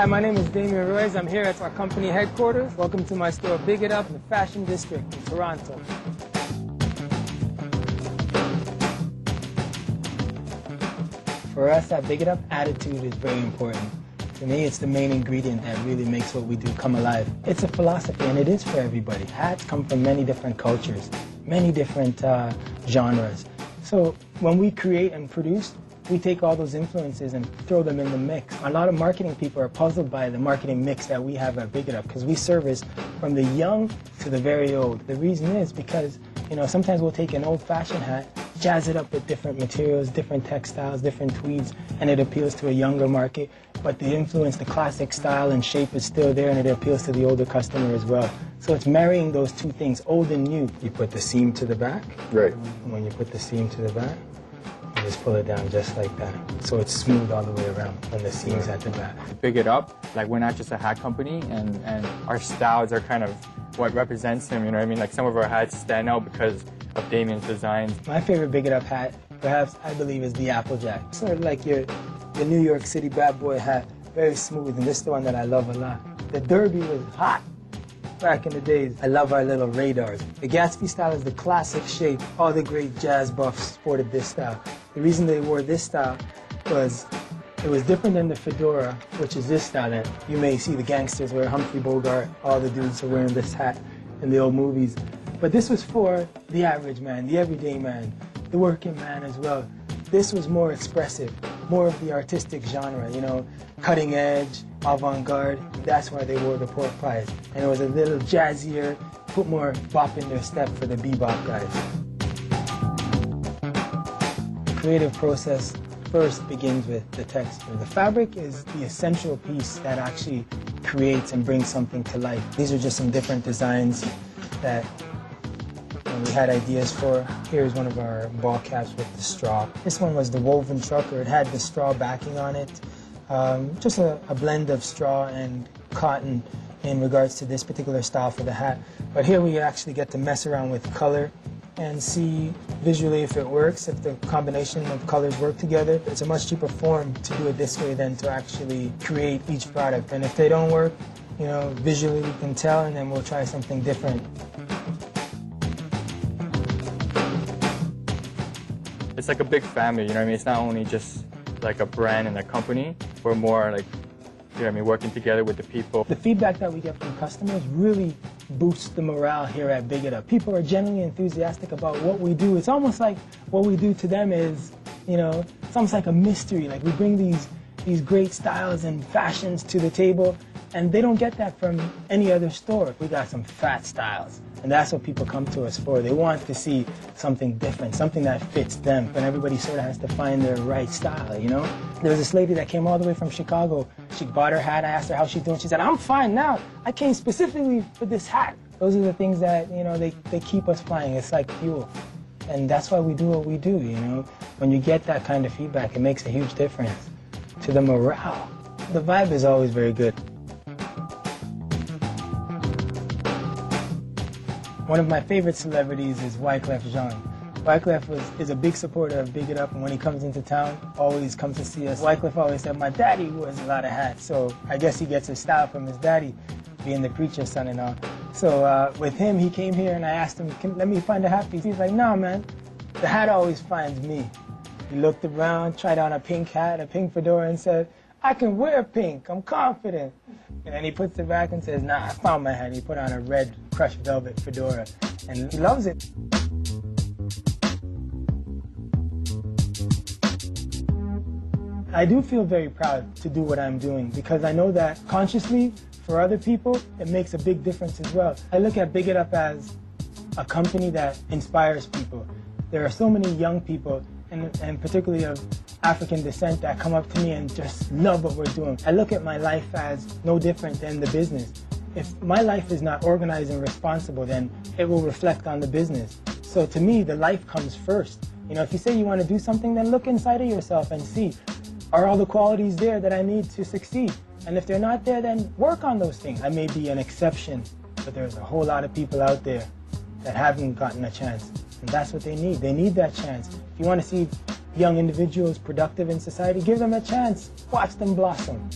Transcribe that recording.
Hi, my name is Damien Royce. I'm here at our company headquarters. Welcome to my store, Big It Up, in the Fashion District in Toronto. For us at Big It Up, attitude is very important. To me, it's the main ingredient that really makes what we do come alive. It's a philosophy, and it is for everybody. Hats come from many different cultures, many different genres. So when we create and produce, we take all those influences and throw them in the mix. A lot of marketing people are puzzled by the marketing mix that we have at Big It Up because we service from the young to the very old. The reason is because, sometimes we'll take an old-fashioned hat, jazz it up with different materials, different textiles, different tweeds, and it appeals to a younger market. But the influence, the classic style and shape is still there, and it appeals to the older customer as well. So it's marrying those two things, old and new. You put the seam to the back. Right. And when you put the seam to the back, you just pull it down just like that. So it's smooth all the way around when the seam's at the back. Big It Up, like we're not just a hat company, and our styles are kind of what represents him, you know what I mean? Like some of our hats stand out because of Damien's designs. My favorite Big It Up hat, perhaps, I believe, is the Applejack. Sort of like your New York City bad boy hat, very smooth, and this is the one that I love a lot. The Derby was hot back in the days. I love our little radars. The Gatsby style is the classic shape. All the great jazz buffs sported this style. The reason they wore this style was it was different than the fedora, which is this style that you may see the gangsters wear. Humphrey Bogart, all the dudes are wearing this hat in the old movies. But this was for the average man, the everyday man, the working man as well. This was more expressive, more of the artistic genre, cutting edge, avant-garde. That's why they wore the pork pies. And it was a little jazzier, put more bop in their step for the bebop guys. The creative process first begins with the texture. The fabric is the essential piece that actually creates and brings something to life. These are just some different designs that we had ideas for. Here's one of our ball caps with the straw. This one was the woven trucker. It had the straw backing on it. Just a blend of straw and cotton in regards to this particular style for the hat. But here we actually get to mess around with color and see visually if it works, if the combination of colors work together. It's a much cheaper form to do it this way than to actually create each product. And if they don't work, visually we can tell, and then we'll try something different. It's like a big family, you know what I mean? It's not only just like a brand and a company. We're more like, working together with the people. The feedback that we get from customers really boosts the morale here at Big It Up. People are genuinely enthusiastic about what we do. It's almost like what we do to them is, it's almost like a mystery. Like we bring these great styles and fashions to the table, and they don't get that from any other store. We got some fat styles, and that's what people come to us for. They want to see something different, something that fits them, and everybody sort of has to find their right style, There was this lady that came all the way from Chicago. She bought her hat. I asked her how she's doing. She said, "I'm fine now. I came specifically for this hat." Those are the things that, they keep us flying. It's like fuel. And that's why we do what we do, When you get that kind of feedback, it makes a huge difference to the morale. The vibe is always very good. One of my favorite celebrities is Wyclef Jean. Wyclef is a big supporter of Big It Up, and when he comes into town, always comes to see us. Wyclef always said, "My daddy wears a lot of hats," so I guess he gets his style from his daddy, being the preacher's son and all. So with him, he came here and I asked him, "Let me find a hat piece." He's like, "No, man, the hat always finds me." He looked around, tried on a pink hat, a pink fedora, and said, "I can wear pink, I'm confident." And then he puts it back and says, "Nah, I found my hat." He put on a red crushed velvet fedora, and he loves it. I do feel very proud to do what I'm doing because I know that consciously, for other people, it makes a big difference as well. I look at Big It Up as a company that inspires people. There are so many young people, and particularly of African descent, that come up to me and just love what we're doing. I look at my life as no different than the business. If my life is not organized and responsible, then it will reflect on the business. So to me, the life comes first. If you say you want to do something, then look inside of yourself and see, are all the qualities there that I need to succeed? And if they're not there, then work on those things. I may be an exception, but there's a whole lot of people out there that haven't gotten a chance. And that's what they need. They need that chance. If you want to see young individuals productive in society, give them a chance. Watch them blossom.